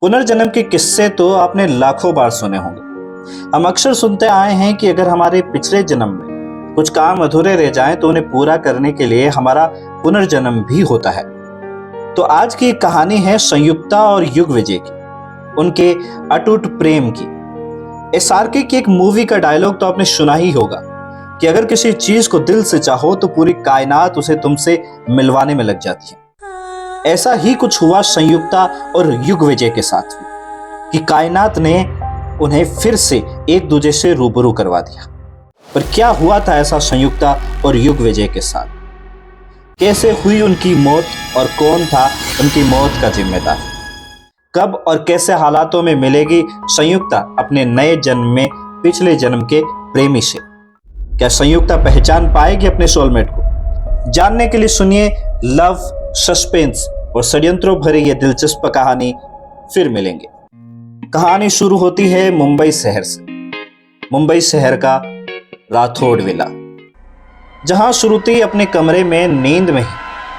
पुनर्जन्म के किस्से तो आपने लाखों बार सुने होंगे। हम अक्सर सुनते आए हैं कि अगर हमारे पिछले जन्म में कुछ काम अधूरे रह जाएं तो उन्हें पूरा करने के लिए हमारा पुनर्जन्म भी होता है। तो आज की कहानी है संयुक्ता और युगविजय की, उनके अटूट प्रेम की। एसआरके की एक मूवी का डायलॉग तो आपने सुना ही होगा कि अगर किसी चीज को दिल से चाहो तो पूरी कायनात उसे तुमसे मिलवाने में लग जाती है। ऐसा ही कुछ हुआ संयुक्ता और युगविजय के साथ भी कि कायनात ने उन्हें फिर से एक दूसरे से रूबरू करवा दिया। पर क्या हुआ था ऐसा संयुक्ता और युगविजय के साथ? कैसे हुई उनकी मौत और कौन था उनकी मौत का जिम्मेदार? कब और कैसे हालातों में मिलेगी संयुक्ता अपने नए जन्म में पिछले जन्म के प्रेमी से? क्या संयुक्ता पहचान पाएगी अपने सोलमेट को? जानने के लिए सुनिए लव, सस्पेंस और षड्यंत्रों भरी ये दिलचस्प कहानी फिर मिलेंगे। कहानी शुरू होती है मुंबई शहर से, मुंबई शहर का राठौड़ विला, जहां श्रुति अपने कमरे में नींद में ही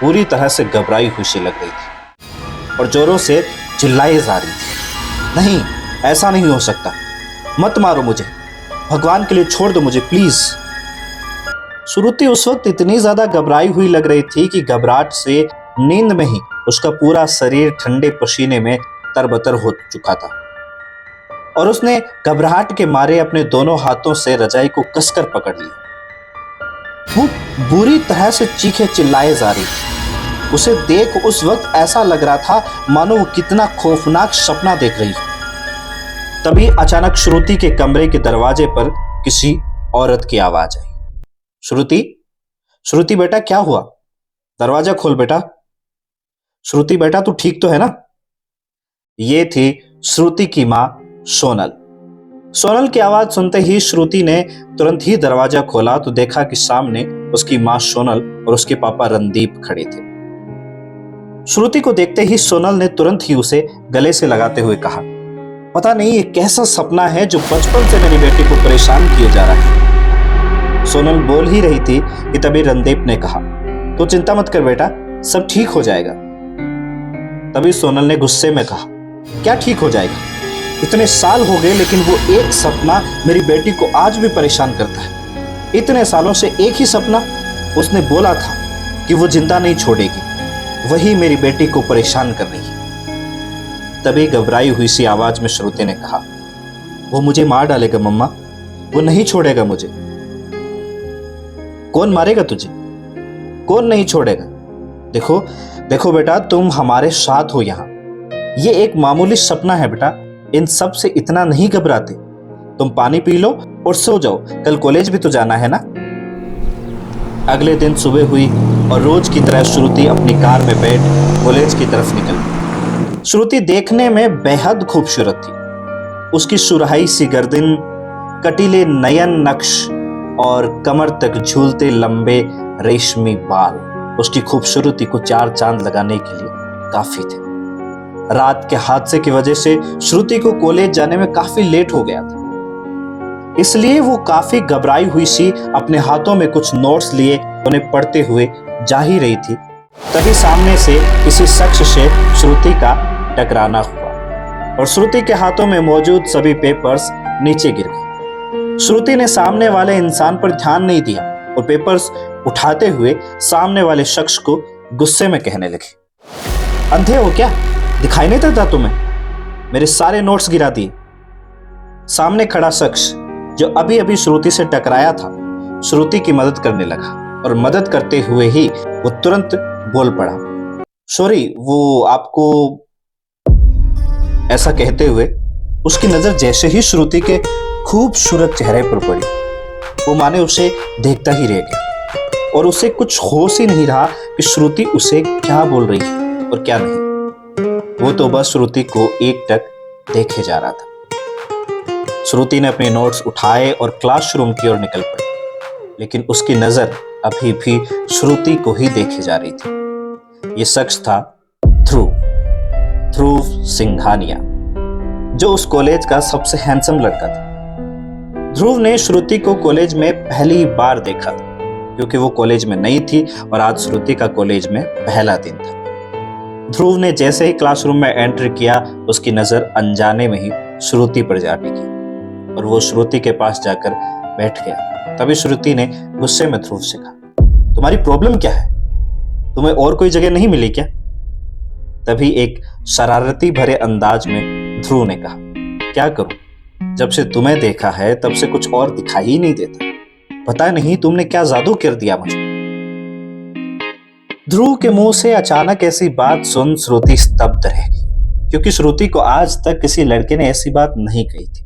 पूरी तरह से घबराई हुई सी लग रही थी और जोरों से चिल्लाए जा रही थी, नहीं ऐसा नहीं हो सकता, मत मारो मुझे, भगवान के लिए छोड़ दो मुझे प्लीज। श्रुति उस वक्त इतनी ज्यादा घबराई हुई लग रही थी कि घबराहट से नींद में ही उसका पूरा शरीर ठंडे पसीने में तरबतर हो चुका था और उसने घबराहट के मारे अपने दोनों हाथों से रजाई को कसकर पकड़ लिया। वो बुरी तरह से चीखे चिल्लाए जा रही थी। उसे देख उस वक्त ऐसा लग रहा था मानो वो कितना खौफनाक सपना देख रही हो। तभी अचानक श्रुति के कमरे के दरवाजे पर किसी औरत की आवाज आई। श्रुति, श्रुति बेटा क्या हुआ? दरवाजा खोल बेटा। श्रुति बेटा तू ठीक तो है ना? ये थी श्रुति की मां सोनल। सोनल की आवाज सुनते ही श्रुति ने तुरंत ही दरवाजा खोला तो देखा कि सामने उसकी मां सोनल और उसके पापा रणदीप खड़े थे। श्रुति को देखते ही सोनल ने तुरंत ही उसे गले से लगाते हुए कहा, पता नहीं ये कैसा सपना है जो बचपन से मेरी बेटी को परेशान किए जा रहा है। सोनल बोल ही रही थी कि तभी रणदीप ने कहा, तो चिंता मत कर बेटा, सब ठीक हो जाएगा। तभी सोनल ने गुस्से में कहा, क्या ठीक हो जाएगा? इतने साल हो गए लेकिन वो एक सपना मेरी बेटी को आज भी परेशान करता है। इतने सालों से एक ही सपना। उसने बोला था कि वो जिंदा नहीं छोड़ेगी, वही मेरी बेटी को परेशान कर रही है। तभी घबराई हुई सी आवाज में श्रुति ने कहा, वो मुझे मार डालेगा मम्मा, वो नहीं छोड़ेगा मुझे। कौन मारेगा तुझे? कौन नहीं छोड़ेगा? देखो देखो बेटा, तुम हमारे साथ हो यहाँ। ये एक मामूली सपना है बेटा, इन सब से इतना नहीं घबराते। तुम पानी पी लो और सो जाओ, कल कॉलेज भी तो जाना है ना। अगले दिन सुबह हुई और रोज की तरह श्रुति अपनी कार में बैठ कॉलेज की तरफ निकली। श्रुति देखने में बेहद खूबसूरत थी। उसकी सुरहाई सी गर्दन, कटीले नयन नक्श और कमर तक झूलते लंबे रेशमी बाल उसकी खूबसूरती को चार चांद लगाने के लिए काफी थे। रात के हादसे की वजह से श्रुति को कॉलेज जाने में काफी लेट हो गया था, इसलिए वो काफी घबराई हुई सी अपने हाथों में कुछ नोट्स लिए उन्हें पढ़ते हुए जा ही रही थी। तभी सामने से किसी शख्स से श्रुति का टकराना हुआ और श्रुति के हाथों में मौजूद सभी पेपर्स नीचे गिर गए। श्रुति ने सामने वाले इंसान पर ध्यान नहीं दिया और पेपर्स उठाते हुए सामने वाले शख्स को गुस्से में कहने लगी, अंधे हो क्या? दिखाई नहीं देता तुम्हें? मेरे सारे नोट्स गिरा दिए। सामने खड़ा शख्स जो अभी अभी श्रुति से टकराया था, श्रुति की मदद करने लगा और मदद करते हुए ही वो तुरंत बोल पड़ा, सॉरी वो आपको। ऐसा कहते हुए उसकी नजर जैसे ही श्रुति के खूबसूरत चेहरे पर पड़ी, वो माने उसे देखता ही रह गया और उसे कुछ होश ही नहीं रहा कि श्रुति उसे क्या बोल रही है और क्या नहीं। वो तो बस श्रुति को एकटक देखे जा रहा था। श्रुति ने अपने नोट्स उठाए और क्लासरूम की ओर निकल पड़ी, लेकिन उसकी नजर अभी भी श्रुति को ही देखे जा रही थी। ये शख्स था ध्रुव सिंघानिया, जो उस कॉलेज का सबसे हैंडसम लड़का था। ध्रुव ने श्रुति को कॉलेज में पहली बार देखा था क्योंकि वो कॉलेज में नई थी और आज श्रुति का कॉलेज में पहला दिन था। ध्रुव ने जैसे ही क्लासरूम में एंटर किया, उसकी नजर अनजाने में ही श्रुति पर जा टिकी और वो श्रुति के पास जाकर बैठ गया। तभी श्रुति ने गुस्से में ध्रुव से कहा, तुम्हारी प्रॉब्लम क्या है? तुम्हें और कोई जगह नहीं मिली क्या? तभी एक शरारती भरे अंदाज में ध्रुव ने कहा, क्या करूं, जब से तुम्हें देखा है तब से कुछ और दिखाई ही नहीं देता। पता नहीं तुमने क्या जादू कर दिया मुझे। ध्रुव के मुंह से अचानक ऐसी बात सुन श्रुति स्तब्ध रह गई, क्योंकि श्रुति को आज तक किसी लड़के ने ऐसी बात नहीं कही थी।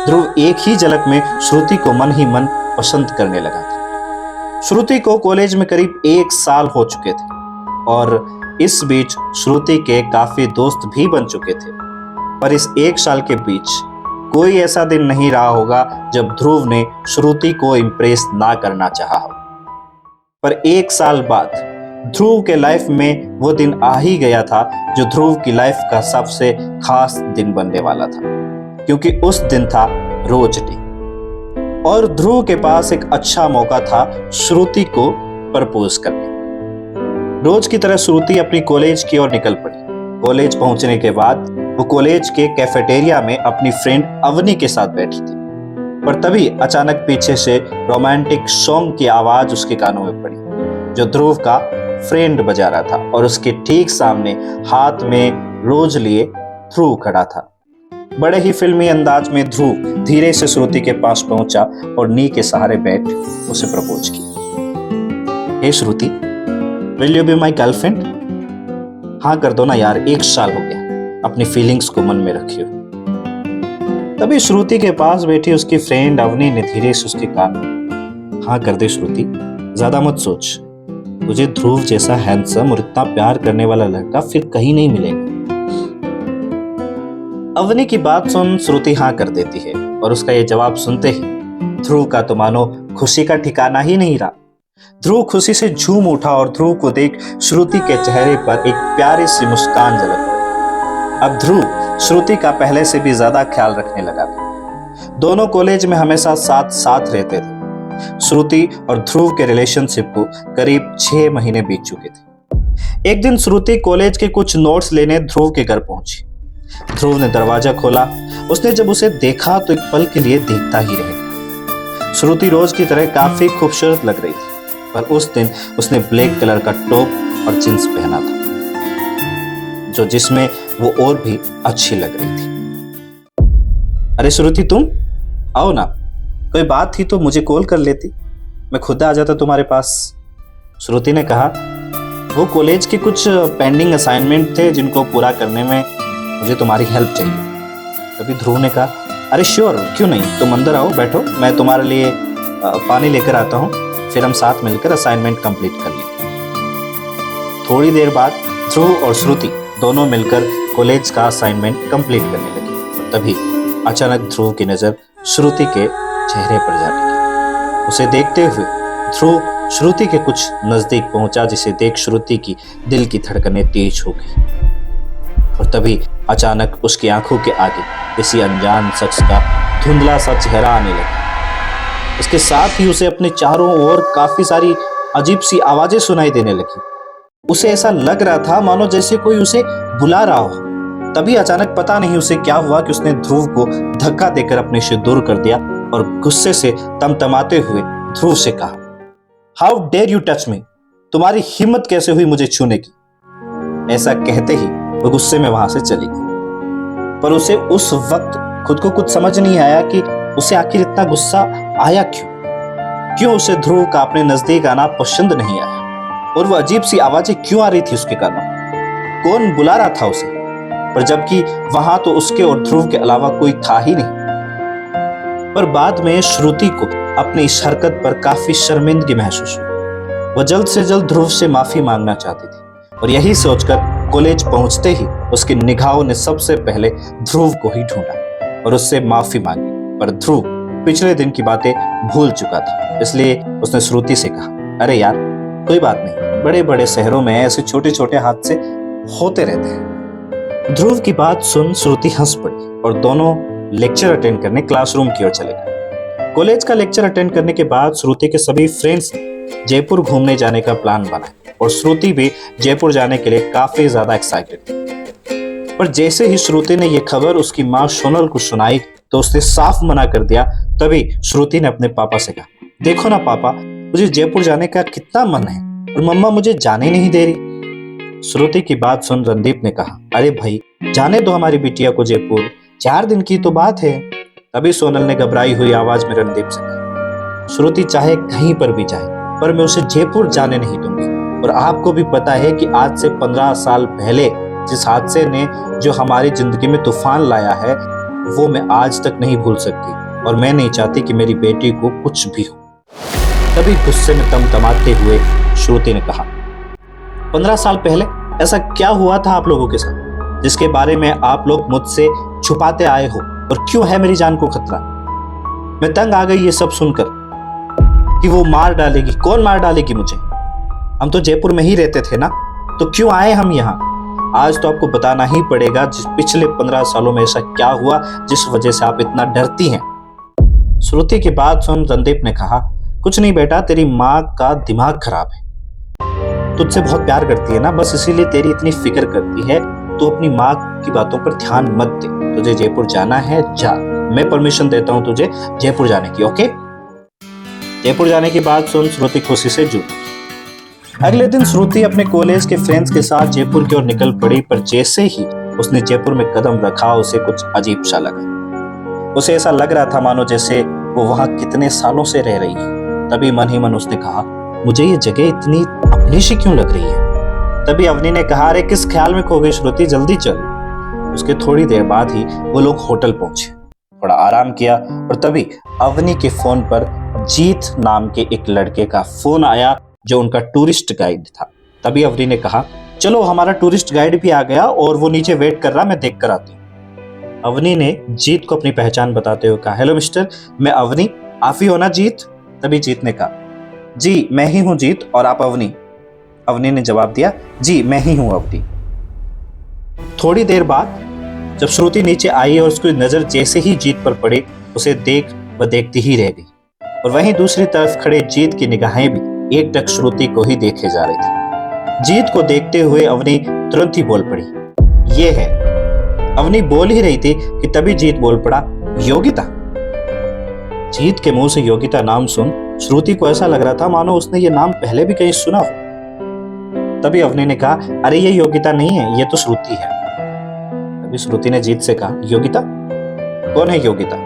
ध्रुव एक ही झलक में श्रुति को मन ही मन पसंद करने लगा था। श्रुति को कॉलेज में करीब 1 साल हो चुके थे और इस बीच श्रुति के काफी दोस्त भी बन चुके थे। पर इस 1 साल के बीच कोई ऐसा दिन नहीं रहा होगा जब ध्रुव ने श्रुति को इम्प्रेस ना करना चाहा हो। पर 1 साल बाद ध्रुव के लाइफ में वो दिन आ ही गया था जो ध्रुव की लाइफ का सबसे खास दिन बनने वाला था, क्योंकि उस दिन था रोज डे और ध्रुव के पास एक अच्छा मौका था श्रुति को प्रपोज करने। रोज की तरह श्रुति अपनी कॉलेज की ओर निकल पड़ी। कॉलेज पहुंचने के बाद वो कॉलेज के कैफेटेरिया में अपनी फ्रेंड अवनी के साथ बैठी थी, पर तभी अचानक पीछे से रोमांटिक सॉन्ग की आवाज उसके कानों में पड़ी, जो ध्रुव का फ्रेंड बजा रहा था और उसके ठीक सामने हाथ में रोज लिए ध्रुव खड़ा था। बड़े ही फिल्मी अंदाज में ध्रुव धीरे से श्रुति के पास पहुंचा और नी के सहारे बैठ उसे प्रपोज किया। Hey Shruti, will you be my girlfriend? हाँ कर दो ना यार, 1 साल हो गया, अपनी फीलिंग्स को मन में रखियो। तभी श्रुति के पास बैठी उसकी फ्रेंड अवनी ने धीरे से उसके कान में, हाँ कर दे श्रुति, ज्यादा मत सोच, तुझे ध्रुव जैसा हैंडसम और इतना प्यार करने वाला लड़का फिर कहीं नहीं मिलेगा। अवनी की बात सुन श्रुति हाँ कर देती है और उसका ये जवाब सुनते ही ध्रुव का तो मानो खुशी का ठिकाना ही नहीं रहा। ध्रुव खुशी से झूम उठा और ध्रुव को देख श्रुति के चेहरे पर एक प्यारी सी मुस्कान झलक पड़ी। अब ध्रुव श्रुति का पहले से भी ज्यादा ख्याल रखने लगा था। दोनों कॉलेज में हमेशा साथ साथ रहते थे। श्रुति और ध्रुव के रिलेशनशिप को करीब 6 महीने बीत चुके थे। एक दिन श्रुति कॉलेज के कुछ नोट्स लेने ध्रुव के घर पहुंची। ध्रुव ने दरवाजा खोला। उसने जब उसे देखा तो एक पल के लिए देखता ही रह गया। श्रुति रोज की तरह काफी खूबसूरत लग रही थी, पर उस दिन उसने ब्लैक कलर का टॉप और जींस पहना था, जो जिसमें वो और भी अच्छी लग रही थी। अरे श्रुति, तुम आओ ना, कोई बात थी तो मुझे कॉल कर लेती, मैं खुद आ जाता तुम्हारे पास। श्रुति ने कहा, वो कॉलेज के कुछ पेंडिंग असाइनमेंट थे जिनको पूरा करने में मुझे तुम्हारी हेल्प चाहिए। तभी ध्रुव ने कहा, अरे श्योर, क्यों नहीं, तुम अंदर आओ, बैठो, मैं तुम्हारे लिए पानी लेकर आता हूँ, फिर हम साथ मिलकर असाइनमेंट कंप्लीट कर लेंगे। थोड़ी देर बाद ध्रुव और श्रुति दोनों मिलकर कॉलेज का असाइनमेंट कंप्लीट करने लगे। तभी अचानक ध्रुव की नज़र श्रुति के चेहरे पर जा टिकी। उसे देखते हुए ध्रुव श्रुति के कुछ नजदीक पहुंचा, जिसे देख श्रुति की दिल की धड़कनें तेज हो गई और तभी अचानक उसकी आंखों के आगे किसी अनजान शख्स का धुंधला सा चेहरा आने लगा। इसके साथ ही उसे अपने चारों ओर काफी सारी अजीब सी आवाजें सुनाई देने लगी। उसे ऐसा लग रहा था मानो जैसे कोई उसे बुला रहा हो। तभी अचानक पता नहीं उसे क्या हुआ कि उसने ध्रुव को धक्का देकर अपने से दूर कर दिया और गुस्से से तमतमाते हुए ध्रुव से कहा, how dare you touch me, तुम्हारी हिम्मत कैसे हुई मुझे छूने की। ऐसा कहते ही वो गुस्से में वहां से चली गई। पर उसे उस वक्त खुद को कुछ समझ नहीं आया कि उसे आखिर इतना गुस्सा आया क्यों उसे ध्रुव का अपने नजदीक आना पसंद नहीं आया और वो अजीब सी आवाजें क्यों आ रही थी उसके कानों में। कौन बुला रहा था उसे, पर जबकि वहां तो उसके और ध्रुव के अलावा कोई था ही नहीं। पर बाद में श्रुति को अपनी इस हरकत पर काफी शर्मिंदगी महसूस हुई। वह जल्द से जल्द ध्रुव से माफी मांगना चाहती थी और यही सोचकर कॉलेज पहुंचते ही उसकी निगाहों ने सबसे पहले ध्रुव को ही ढूंढा और उससे माफी मांगी। पर ध्रुव पिछले दिन की बातें भूल चुका था, इसलिए उसने श्रुति से कहा, अरे यार कोई बात नहीं, बड़े बड़े शहरों में ऐसे छोटे छोटे हादसे होते रहते हैं। ध्रुव की बात सुन श्रुति हंस पड़ी और दोनों लेक्चर अटेंड करने क्लासरूम की ओर चले गए। कॉलेज का लेक्चर अटेंड करने के बाद श्रुति के सभी फ्रेंड्स ने जयपुर घूमने जाने का प्लान बनाया और श्रुति भी जयपुर जाने के लिए काफी ज्यादा एक्साइटेड थी। पर जैसे ही श्रुति ने यह खबर उसकी माँ सोनल को सुनाई तो उसने साफ मना कर दिया। तभी श्रुति ने अपने पापा से कहा, देखो ना पापा, मुझे जयपुर जाने का कितना मन है और मम्मा मुझे जाने नहीं दे रही। श्रुति की बात सुन रणदीप ने कहा, अरे भाई जाने दो हमारी बिटिया को जयपुर, 4 दिन की तो बात है। तभी सोनल ने घबराई हुई आवाज में रणदीप से कहा, श्रुति चाहे कहीं पर भी जाए पर मैं उसे जयपुर जाने नहीं दूंगी। और आपको भी पता है कि आज से 15 साल पहले जिस हादसे ने जो हमारी जिंदगी में तूफान लाया है वो मैं आज तक नहीं भूल सकती और मैं नहीं चाहती कि मेरी बेटी को कुछ भी हो। तभी गुस्से में तमतमाते हुए श्रुति ने कहा, 15 साल पहले ऐसा क्या हुआ था आप लोगों के साथ जिसके बारे में आप लोग मुझसे छुपाते आए हो, और क्यों है मेरी जान को खतरा? मैं तंग आ गई ये सब सुनकर कि वो मार डालेगी। कौन मार डालेगी मुझे? हम तो जयपुर में ही रहते थे ना, तो क्यों आए हम यहाँ? आज तो आपको बताना ही पड़ेगा जिस पिछले 15 सालों में ऐसा क्या हुआ जिस वजह से आप इतना डरती हैं। श्रुति की बात सुन रणदीप ने कहा, कुछ नहीं बेटा, तेरी माँ का दिमाग खराब है, तुझसे बहुत प्यार करती है ना, बस इसीलिए तेरी इतनी फिक्र करती है। तो अपनी माँ की बातों पर ध्यान मत दे, तुझे जयपुर जाना है जा, मैं परमिशन देता हूँ तुझे जयपुर जाने की, ओके? जयपुर जाने की बात सुन श्रुति खुशी से झूठी। अगले दिन श्रुति अपने कॉलेज के फ्रेंड्स के साथ जयपुर की ओर निकल पड़ी, पर जैसे ही उसने जयपुर में कदम रखा उसे कुछ अजीब सा लगा। उसे ऐसा लग रहा था मानो जैसे वो वहां कितने सालों से रह रही है। तभी मन ही मन उसने कहा, मुझे ये जगह इतनी अपनी सी क्यों लग रही है? तभी अवनी ने कहा, अरे किस ख्याल में खो गई श्रुति, जल्दी चल। उसके थोड़ी देर बाद ही वो लोग होटल पहुंचे, थोड़ा आराम किया और तभी अवनी के फोन पर जीत नाम के एक लड़के का फोन आया जो उनका टूरिस्ट गाइड था। तभी अवनी ने कहा, चलो हमारा टूरिस्ट गाइड भी आ गया और वो नीचे वेट कर रहा, मैं देख कर आती हूँ। अवनी ने जीत को अपनी पहचान बताते हुए कहा, हेलो मिस्टर, मैं अवनी, आप ही हो ना जीत? तभी जीत ने कहा, जी मैं ही हूँ जीत, और आप अवनी? अवनी ने जवाब दिया, जी मैं ही हूँ अवनी। थोड़ी देर बाद जब श्रुति नीचे आई और उसकी नजर जैसे ही जीत पर पड़ी उसे देख वह देखती ही रह गई, और वहीं दूसरी तरफ खड़े जीत की निगाहें भी एकटक श्रुति को ही देखे जा रही थी। जीत को देखते हुए अवनी तुरंत ही बोल पड़ी, ये है। अवनी बोल ही रही थी कि तभी जीत बोल पड़ा, योगिता। जीत के मुंह से योगिता नाम सुन श्रुति को ऐसा लग रहा था मानो उसने ये नाम पहले भी कहीं सुना हो। तभी अवनी ने कहा, अरे ये योगिता नहीं है, ये तो श्रुति है। तभी श्रुति ने जीत से कहा, योगिता? कौन है योगिता?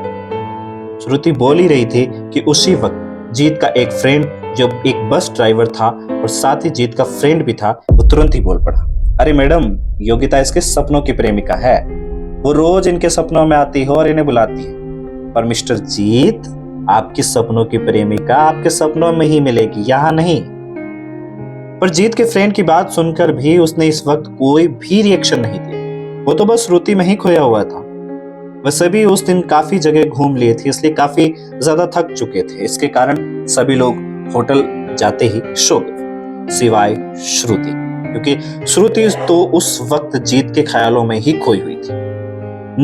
श्रुति बोल ही रही थी कि उसी वक्त जीत का एक फ्रेंड जो एक बस ड्राइवर था और साथ ही जीत का फ्रेंड भी था, वो तुरंत ही बोल पड़ा, अरे मैडम, योगिता इसके सपनों की प्रेमिका है, वो रोज इनके सपनों में आती है और इन्हें बुलाती है। पर मिस्टर जीत, आपकी सपनों की प्रेमिका आपके सपनों में ही मिलेगी, यहाँ नहीं। पर जीत के फ्रेंड की बात सुनकर भी उसने इस वक्त कोई भी रिएक्शन नहीं दिया, वो तो बस श्रुति में ही खोया हुआ था। वैसे भी उस दिन काफी जगह घूम लिए थे, इसलिए काफी ज्यादा थक चुके थे। इसके कारण सभी लोग होटल जाते ही सो गए, सिवाय श्रुति, क्योंकि श्रुति तो उस वक्त जीत के ख्यालों में ही खोई हुई थी।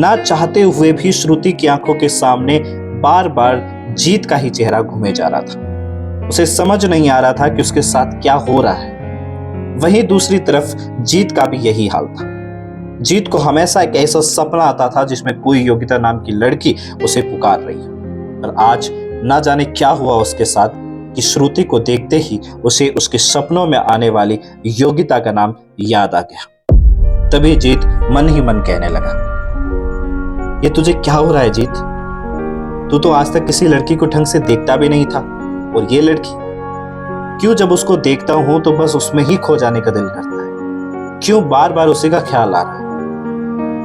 ना चाहते हुए भी श्रुति की आंखों के सामने बार बार जीत का ही चेहरा घूमे जा रहा था। उसे समझ नहीं आ रहा था कि उसके साथ क्या हो रहा है। वहीं दूसरी तरफ जीत का भी यही हाल था। जीत को हमेशा एक ऐसा सपना आता था जिसमें कोई योगिता नाम की लड़की उसे पुकार रही है, पर आज ना जाने क्या हुआ उसके साथ कि श्रुति को देखते ही उसे उसके सपनों में आने वाली योगिता का नाम याद आ गया। तभी जीत मन ही मन कहने लगा, ये तुझे क्या हो रहा है जीत? तू तो आज तक किसी लड़की को ढंग से देखता भी नहीं था, और ये लड़की, क्यों जब उसको देखता हूं तो बस उसमें ही खो जाने का दिल करता है, क्यों बार बार उसी का ख्याल आ रहा है।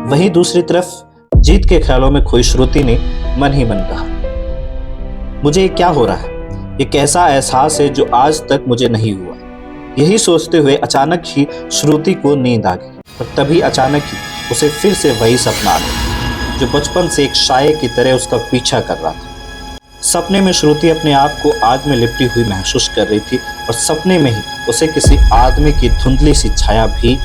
वहीं दूसरी तरफ जीत के ख्यालों में खोई श्रुति ने मन ही मन कहा, मुझे क्या हो रहा है? ये कैसा एहसास है जो आज तक मुझे नहीं हुआ। यही सोचते हुए अचानक ही श्रुति को नींद आ गई, और तभी अचानक ही उसे फिर से वही सपना आ गया जो बचपन से एक साये की तरह उसका पीछा कर रहा था। सपने में श्रुति अपने आप को आग में लिपटी हुई महसूस कर रही थी, और सपने में ही उसे किसी आदमी की धुंधली सी छाया भी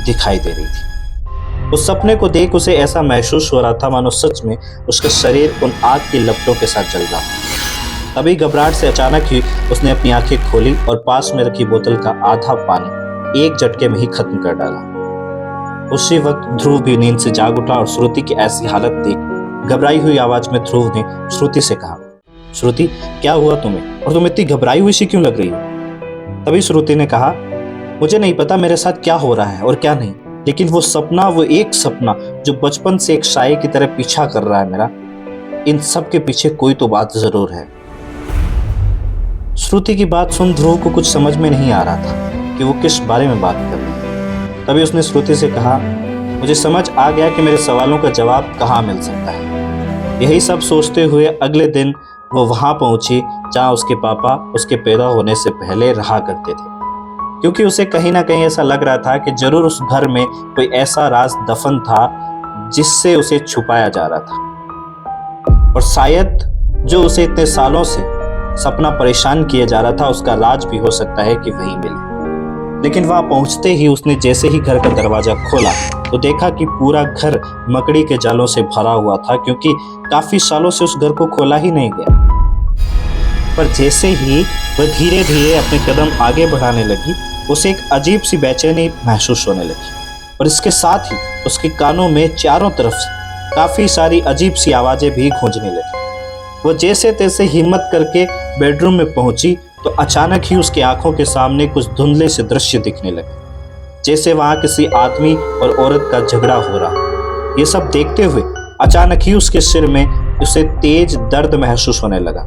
दिखाई दे रही थी। उस सपने को देख उसे ऐसा महसूस हो रहा था मानो सच में उसका शरीर उन आग की लपटों के साथ जल रहा था। तभी घबराहट से अचानक ही उसने अपनी आंखें खोली और पास में रखी बोतल का आधा पानी एक झटके में ही खत्म कर डाला। उसी वक्त ध्रुव भी नींद से जाग उठा और श्रुति की ऐसी हालत देख घबराई हुई आवाज में ध्रुव ने श्रुति से कहा, श्रुति क्या हुआ तुम्हें और तुम इतनी घबराई हुई सी क्यों लग रही हो? तभी श्रुति ने कहा, मुझे नहीं पता मेरे साथ क्या हो रहा है और क्या नहीं, लेकिन वो एक सपना जो बचपन से एक साये की तरह पीछा कर रहा है मेरा, इन सब के पीछे कोई तो बात जरूर है। श्रुति की बात सुन ध्रुव को कुछ समझ में नहीं आ रहा था कि वो किस बारे में बात कर रही है। तभी उसने श्रुति से कहा, मुझे समझ आ गया कि मेरे सवालों का जवाब कहाँ मिल सकता है। यही सब सोचते हुए अगले दिन वो वहां पहुंची जहां उसके पापा उसके पैदा होने से पहले रहा करते थे, क्योंकि उसे कहीं ना कहीं ऐसा लग रहा था कि जरूर उस घर में कोई ऐसा राज दफन था जिससे उसे छुपाया जा रहा था, और शायद जो उसे इतने सालों से सपना परेशान किया जा रहा था उसका राज भी हो सकता है कि वही मिले। लेकिन वहां पहुंचते ही उसने जैसे ही घर का दरवाजा खोला तो देखा कि पूरा घर मकड़ी के जालों से भरा हुआ था, क्योंकि काफी सालों से उस घर को खोला ही नहीं गया। पर जैसे ही वह धीरे धीरे अपने कदम आगे बढ़ाने लगी उसे एक अजीब सी बेचैनी महसूस होने लगी, और इसके साथ ही उसके कानों में चारों तरफ से काफी सारी अजीब सी आवाजें भी गूंजने लगी। वो जैसे तैसे हिम्मत करके बेडरूम में पहुंची तो अचानक ही उसकी आंखों के सामने कुछ धुंधले से दृश्य दिखने लगे, जैसे वहां किसी आदमी और औरत का झगड़ा हो रहा। ये सब देखते हुए अचानक ही उसके सिर में उसे तेज दर्द महसूस होने लगा,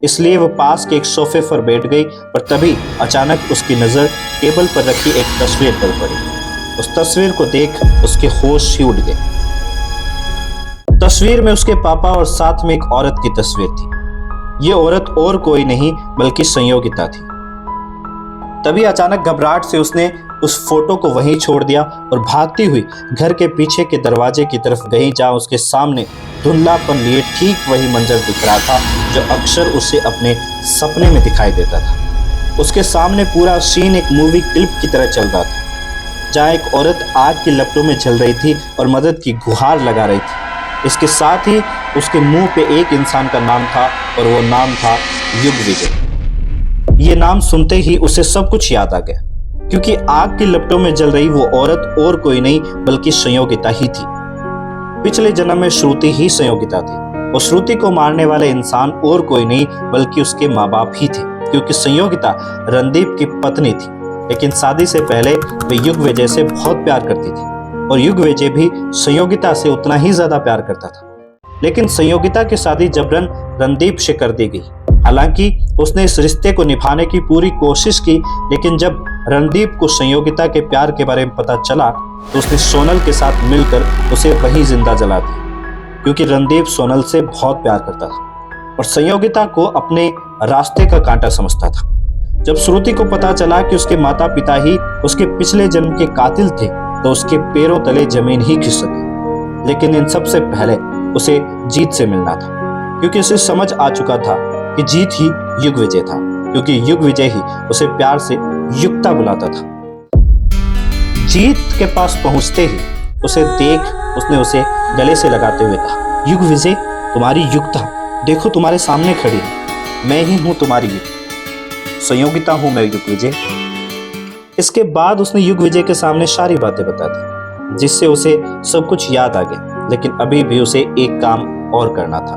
इसलिए वो पास के एक सोफे पर बैठ गई। पर तभी अचानक उसकी नजर टेबल पर रखी एक तस्वीर पर पड़ी। उस तस्वीर को देख उसके होश ही उड़ गए। तस्वीर में उसके पापा और साथ में एक औरत की तस्वीर थी। ये औरत और कोई नहीं बल्कि संयोगिता थी। तभी अचानक घबराहट से उसने उस फोटो को वहीं छोड़ दिया और भागती हुई घर के पीछे के दरवाजे की तरफ गई, जहां उसके सामने धुंधलापन लिए ठीक वही मंजर दिख रहा था जो अक्सर उसे अपने सपने में दिखाई देता था। उसके सामने पूरा सीन एक मूवी क्लिप की तरह चल रहा था, जहां एक औरत आग की लपटों में जल रही थी और मदद की गुहार लगा रही थी। इसके साथ ही उसके मुंह पे एक इंसान का नाम था और वो नाम था युगविजय। ये नाम सुनते ही उसे सब कुछ याद आ गया, क्योंकि आग की लपटों में जल रही वो औरत और कोई नहीं बल्कि संयोगिता ही थी। पिछले जन्म में श्रुति ही संयोगिता थी, और श्रुति को मारने वाले इंसान और कोई नहीं बल्कि उसके माँ बाप ही थे, क्योंकि संयोगिता रणदीप की पत्नी थी, लेकिन शादी से पहले वे युगविजय से बहुत प्यार करती थी और युगविजय भी संयोगिता से उतना ही ज्यादा प्यार करता था। लेकिन संयोगिता की शादी जबरन रणदीप से कर दी गई। हालांकि उसने इस रिश्ते को निभाने की पूरी कोशिश की, लेकिन जब रणदीप को संयोगिता के प्यार के बारे में पता चला तो उसने सोनल के साथ मिलकर उसे वहीं जिंदा जला दिया, क्योंकि रणदीप सोनल से बहुत प्यार करता था और संयोगिता को अपने रास्ते का कांटा समझता था। जब श्रुति को पता चला कि उसके माता पिता ही उसके पिछले जन्म के कातिल थे तो उसके पैरों तले जमीन ही खिसक गई। लेकिन इन सब से पहले उसे जीत से मिलना था, क्योंकि उसे समझ आ चुका था कि जीत ही युगविजय था, क्योंकि युगविजय ही उसे प्यार से युक्ता बुलाता था। जीत के पास पहुंचते ही उसे देख उसने उसे गले से लगाते हुए कहा, युगविजय तुम्हारी युक्ता देखो तुम्हारे सामने खड़ी है, मैं ही हूं तुम्हारी युक्ता, संयोगिता हूं मैं युगविजय। इसके बाद उसने युगविजय के सामने सारी बातें बता दी, जिससे उसे सब कुछ याद आ गया। लेकिन अभी भी उसे एक काम और करना था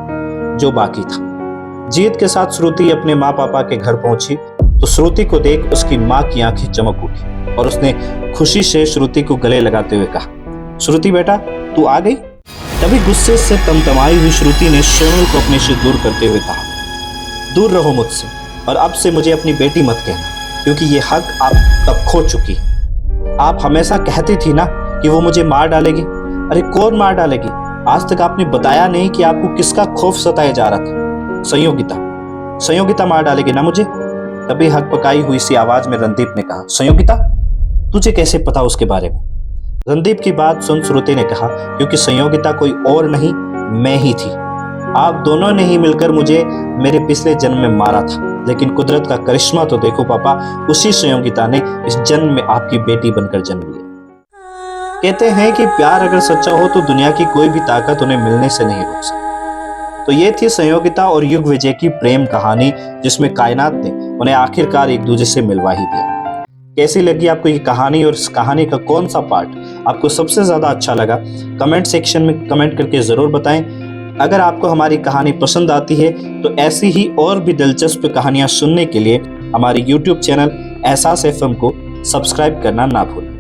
जो बाकी था। जीत के साथ श्रुति अपने माँ पापा के घर पहुंची तो श्रुति को देख उसकी माँ की आंखें चमक उठी और उसने खुशी से श्रुति को गले लगाते हुए कहा, श्रुति बेटा तू आ गई। तभी गुस्से से तमतमाई हुई श्रुति ने सोनल को अपने से दूर करते हुए कहा, दूर रहो मुझसे और अब से मुझे अपनी बेटी मत कहना, क्योंकि ये हक आप तब खो चुकी है। आप हमेशा कहती थी ना कि वो मुझे मार डालेगी। अरे कौन मार डालेगी? आज तक आपने बताया नहीं कि आपको किसका खौफ सताया जा रहा था। संयोगिता मार डालेगी ना मुझे। तभी हक पकाई हुई सी आवाज में रणदीप ने कहा, संयोगिता तुझे कैसे पता उसके बारे में? रणदीप की बात सुन श्रुति ने कहा, क्योंकि संयोगिता कोई और नहीं मैं ही थी। आप दोनों ने ही मिलकर मुझे मेरे पिछले जन्म में मारा था, लेकिन कुदरत का करिश्मा तो देखो पापा, उसी संयोगिता ने इस जन्म में आपकी बेटी बनकर जन्म लिया। कहते हैं कि प्यार अगर सच्चा हो तो दुनिया की कोई भी ताकत उन्हें मिलने से नहीं रोक सकती। तो ये थी संयोगिता और युग विजय की प्रेम कहानी, जिसमें कायनात ने उन्हें आखिरकार एक दूसरे से मिलवा ही दिया। कैसी लगी आपको ये कहानी और इस कहानी का कौन सा पार्ट आपको सबसे ज्यादा अच्छा लगा, कमेंट सेक्शन में कमेंट करके जरूर बताएं। अगर आपको हमारी कहानी पसंद आती है तो ऐसी ही और भी दिलचस्प कहानियां सुनने के लिए हमारे YouTube चैनल एहसास FM को सब्सक्राइब करना ना भूलें।